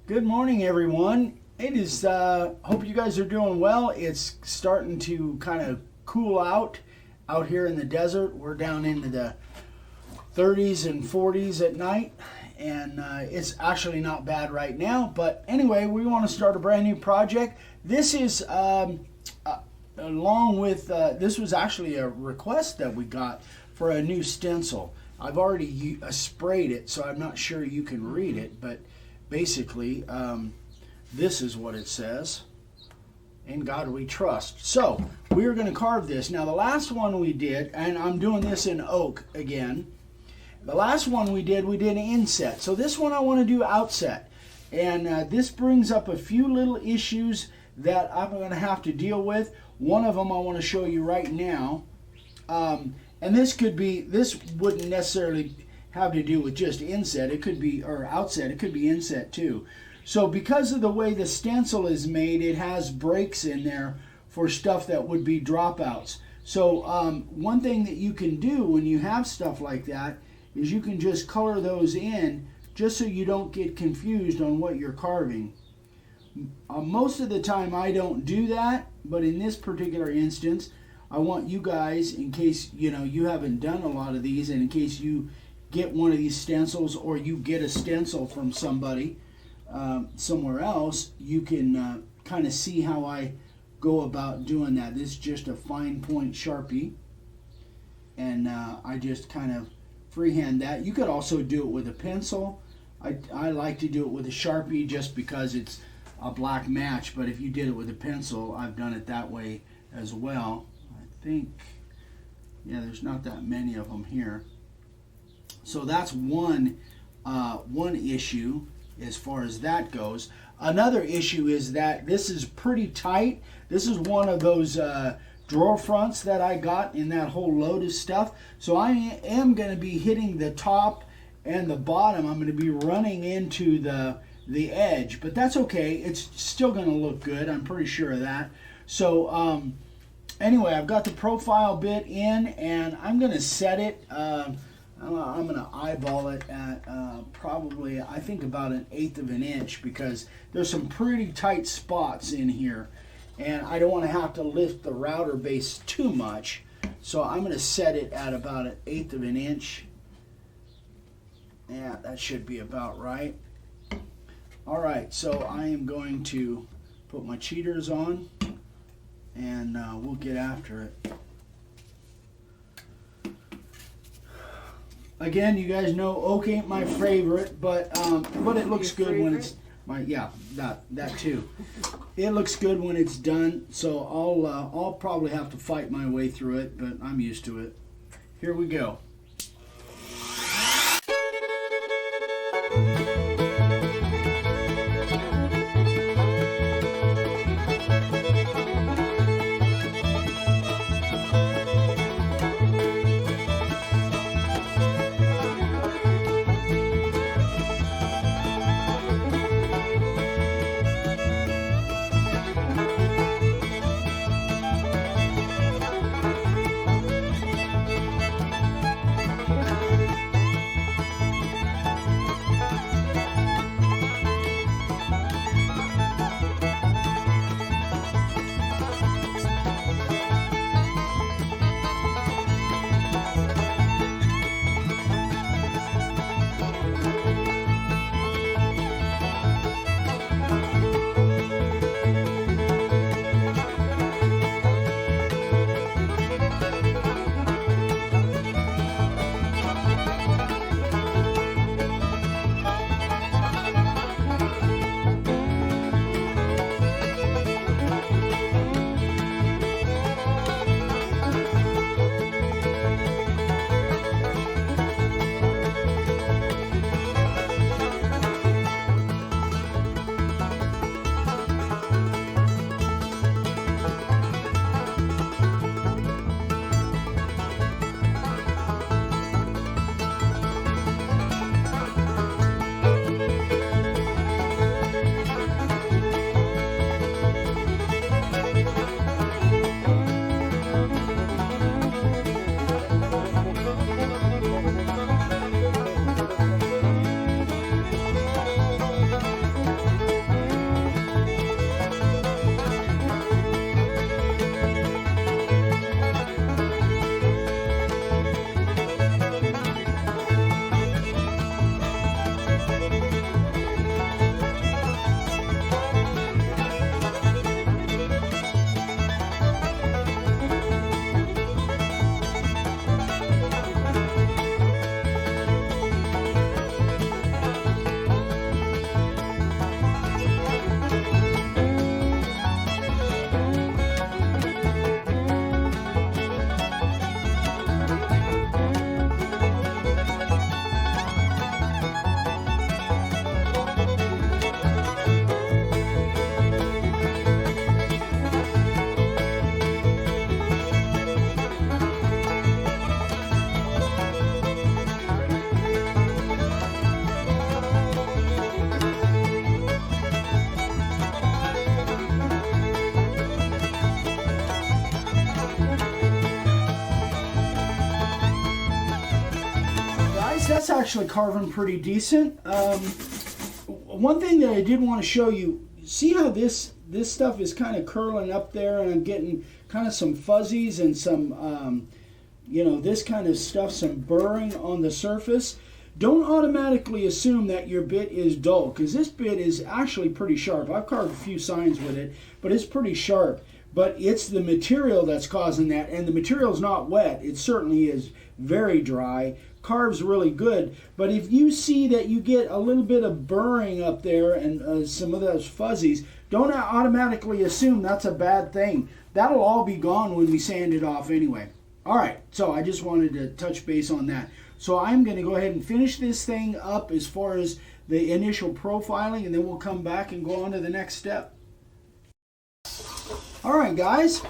Good morning, everyone. It is, hope you guys are doing well. It's starting to kind of cool out here in the desert. We're down into the 30s and 40s at night, and it's actually not bad right now. But anyway, we want to start a brand new project. This is along with, this was actually a request that we got for a new stencil. I've already sprayed it, so I'm not sure you can read it, but basically, this is what it says. In God we trust. So, we're going to carve this. Now, the last one we did, and I'm doing this in oak again. The last one we did inset. So this one I want to do outset. And this brings up a few little issues that I'm going to have to deal with. One of them I want to show you right now. And this wouldn't necessarily have to do with just inset. It could be, or outset, it could be inset too. So because of the way the stencil is made, it has breaks in there for stuff that would be dropouts. So one thing that you can do when you have stuff like that is you can just color those in just so you don't get confused on what you're carving. Most of the time I don't do that, but in this particular instance, I want you guys, in case you haven't done a lot of these, and in case you get one of these stencils or you get a stencil from somebody somewhere else, you can kind of see how I go about doing that. This is just a fine point Sharpie, and I just kind of freehand that. You could also do it with a pencil. I like to do it with a Sharpie just because it's a black match, but if you did it with a pencil, I've done it that way as well. I think, yeah, there's not that many of them here. So that's one issue as far as that goes. Another issue is that this is pretty tight. This is one of those drawer fronts that I got in that whole load of stuff. So I am going to be hitting the top and the bottom. I'm going to be running into the edge, but that's okay. It's still going to look good. I'm pretty sure of that. So anyway, I've got the profile bit in, and I'm going to set it. I'm going to eyeball it at probably, I think, about 1/8 of an inch, because there's some pretty tight spots in here, and I don't want to have to lift the router base too much. So I'm going to set it at about 1/8 of an inch. Yeah, that should be about right. All right, so I am going to put my cheaters on, and we'll get after it. Again, you guys know oak ain't my favorite, but it looks good when it's that too. It looks good when it's done. So I'll probably have to fight my way through it, but I'm used to it. Here we go. actually carving pretty decent. One thing that I did want to show you, see how this stuff is kind of curling up there, and I'm getting kind of some fuzzies and some, you know, this kind of stuff, some burring on the surface. Don't automatically assume that your bit is dull, because this bit is actually pretty sharp. I've carved a few signs with it, but it's pretty sharp. But it's the material that's causing that, and the material is not wet. It certainly is very dry. Carves really good, but if you see that you get a little bit of burring up there and some of those fuzzies, don't automatically assume that's a bad thing. That'll all be gone when we sand it off anyway. All right, so I just wanted to touch base on that. So I'm going to go ahead and finish this thing up as far as the initial profiling, and then we'll come back and go on to the next step. All right, guys.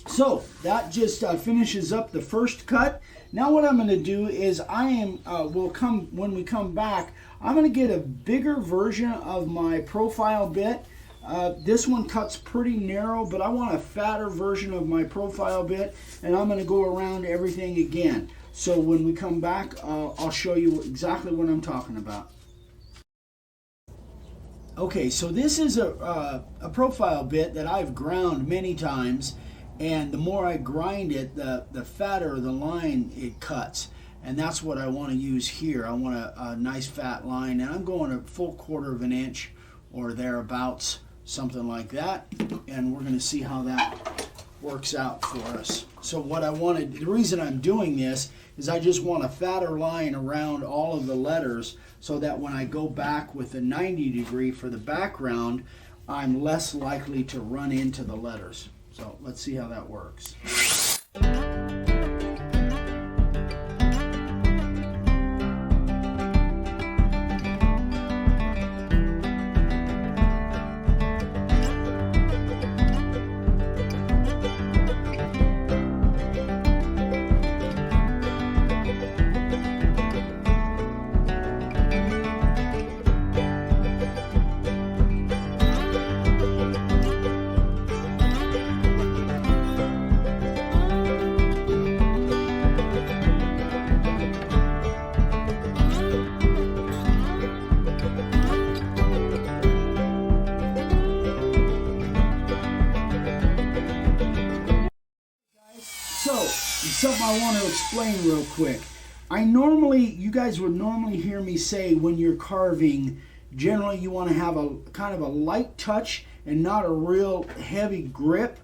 So that just finishes up the first cut. Now what I'm going to do is when we come back, I'm going to get a bigger version of my profile bit. This one cuts pretty narrow, but I want a fatter version of my profile bit, and I'm going to go around everything again. So when we come back, I'll show you exactly what I'm talking about. Okay, so this is a profile bit that I've ground many times, and the more I grind it, the fatter the line it cuts. And that's what I want to use here. I want a nice fat line, and I'm going a full 1/4 of an inch or thereabouts, something like that. And we're going to see how that works out for us. So what I wanted, the reason I'm doing this is I just want a fatter line around all of the letters, so that when I go back with the 90 degree for the background, I'm less likely to run into the letters. So let's see how that works. Something I want to explain real quick. You guys would normally hear me say when you're carving, generally you want to have a kind of a light touch and not a real heavy grip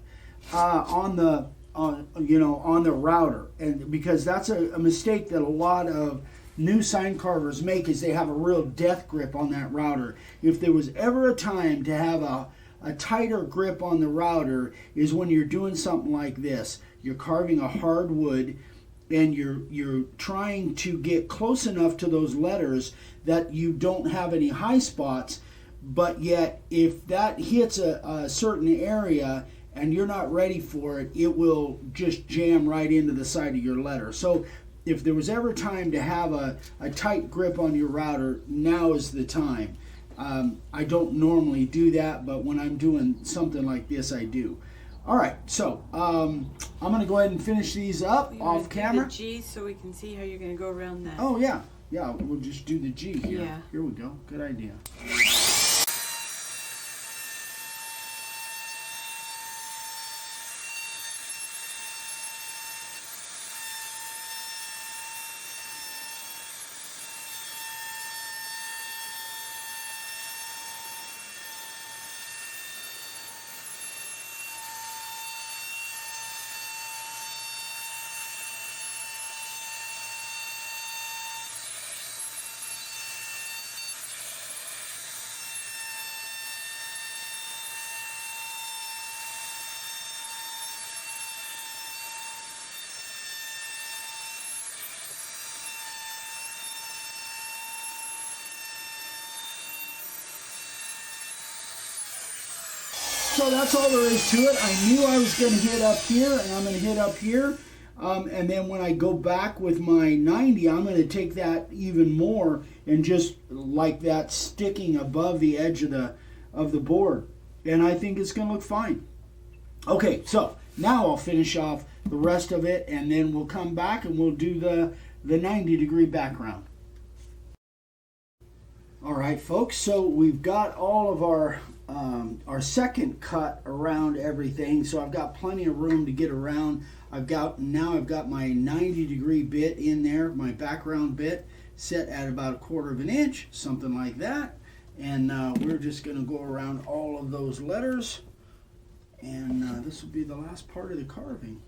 on the router, and because that's a mistake that a lot of new sign carvers make, is they have a real death grip on that router. If there was ever a time to have a tighter grip on the router, is when you're doing something like this. You're carving a hard wood, and you're trying to get close enough to those letters that you don't have any high spots, but yet if that hits a certain area and you're not ready for it, it will just jam right into the side of your letter. So if there was ever time to have a tight grip on your router, now is the time. I don't normally do that, but when I'm doing something like this, I do. All right, so I'm going to go ahead and finish these up off camera. Do the G so we can see how you're going to go around that. Oh, yeah. Yeah, we'll just do the G here. Yeah. Here we go. Good idea. So that's all there is to it. I knew I was going to hit up here, and I'm going to hit up here. And then when I go back with my 90, I'm going to take that even more and just like that sticking above the edge of the board. And I think it's going to look fine. Okay, so now I'll finish off the rest of it, and then we'll come back and we'll do the 90 degree background. All right, folks, so we've got all of our second cut around everything, so I've got plenty of room to get around. I've got my 90-degree bit in there, my background bit, set at about 1/4 of an inch, something like that. And we're just going to go around all of those letters, and this will be the last part of the carving.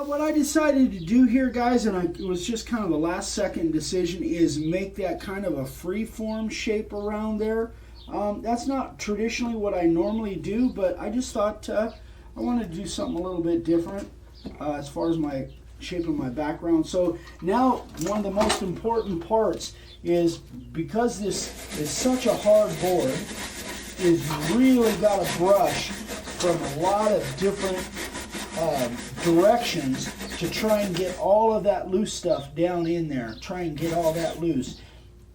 What I decided to do here, guys, and it was just kind of a last second decision, is make that kind of a free form shape around there. That's not traditionally what I normally do, but I just thought I wanted to do something a little bit different as far as my shape of my background. So now one of the most important parts is, because this is such a hard board, is really got to brush from a lot of different directions to try and get all of that loose stuff down in there. Try and get all that loose.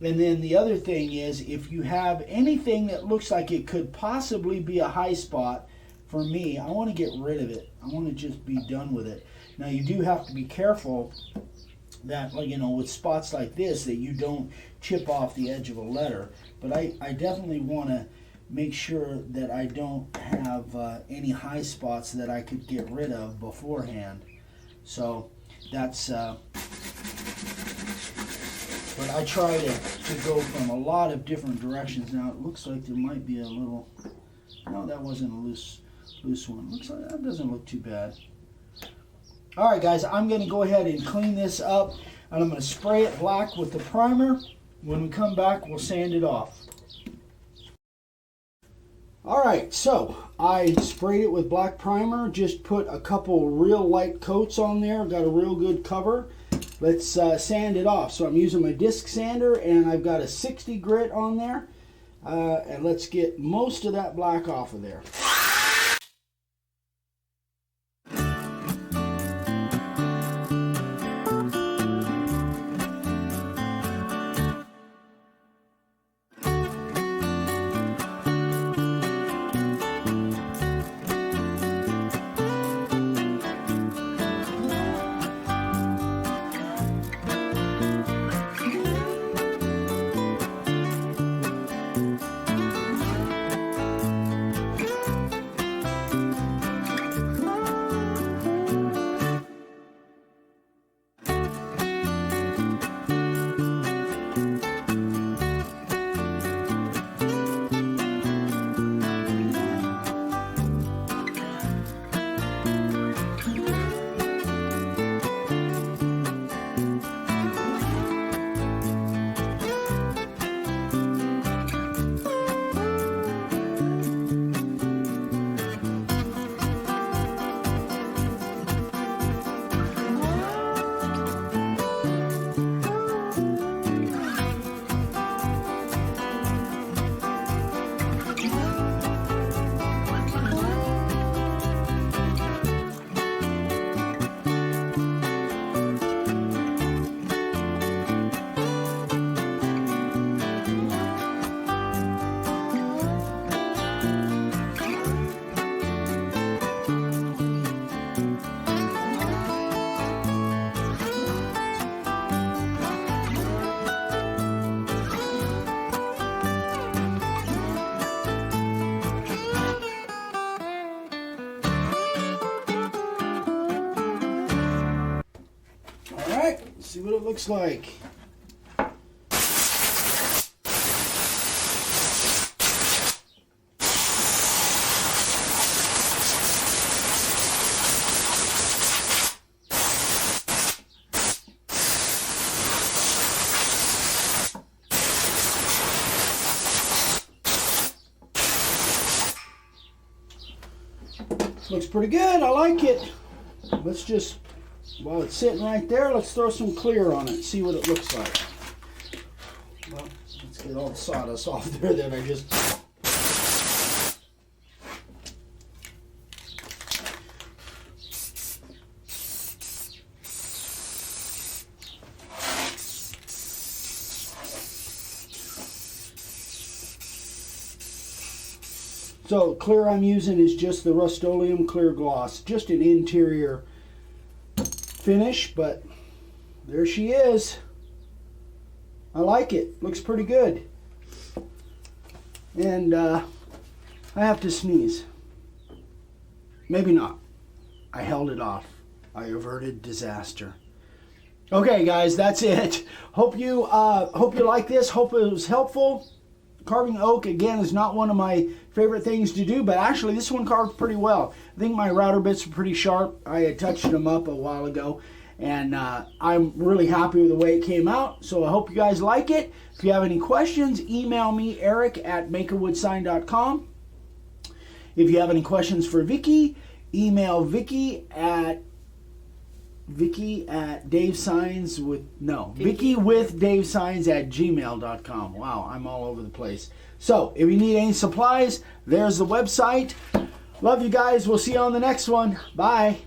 And then the other thing is, if you have anything that looks like it could possibly be a high spot, for me, I want to get rid of it. I want to just be done with it. Now, you do have to be careful that, with spots like this, that you don't chip off the edge of a letter. But I definitely want to make sure that I don't have any high spots that I could get rid of beforehand. So that's, but I try to go from a lot of different directions. Now it looks like there might be a little, no, that wasn't a loose one. Looks like that doesn't look too bad. All right, guys, I'm going to go ahead and clean this up, and I'm going to spray it black with the primer. When we come back, we'll sand it off. All right, so I sprayed it with black primer, just put a couple real light coats on there, got a real good cover. Let's sand it off. So I'm using my disc sander, and I've got a 60 grit on there, and let's get most of that black off of there. See what it looks like. Looks pretty good. I like it. Let's just, while it's sitting right there, let's throw some clear on it. See what it looks like. Well, let's get all the sawdust off there that I just... So clear I'm using is just the Rust-Oleum clear gloss, just an interior finish, but there she is. I like it. Looks pretty good. And I have to sneeze. Maybe not. I held it off. I averted disaster. Okay, guys, that's it. Hope you like this. Hope it was helpful. Carving oak, again, is not one of my favorite things to do, but actually this one carved pretty well. I think my router bits are pretty sharp. I had touched them up a while ago, and I'm really happy with the way it came out, so I hope you guys like it. If you have any questions, email me, eric@makeawoodsign.com. If you have any questions for Vicky, email Vicky with DaveSigns@gmail.com. Wow, I'm all over the place. So if you need any supplies, there's the website. Love you guys. We'll see you on the next one. Bye.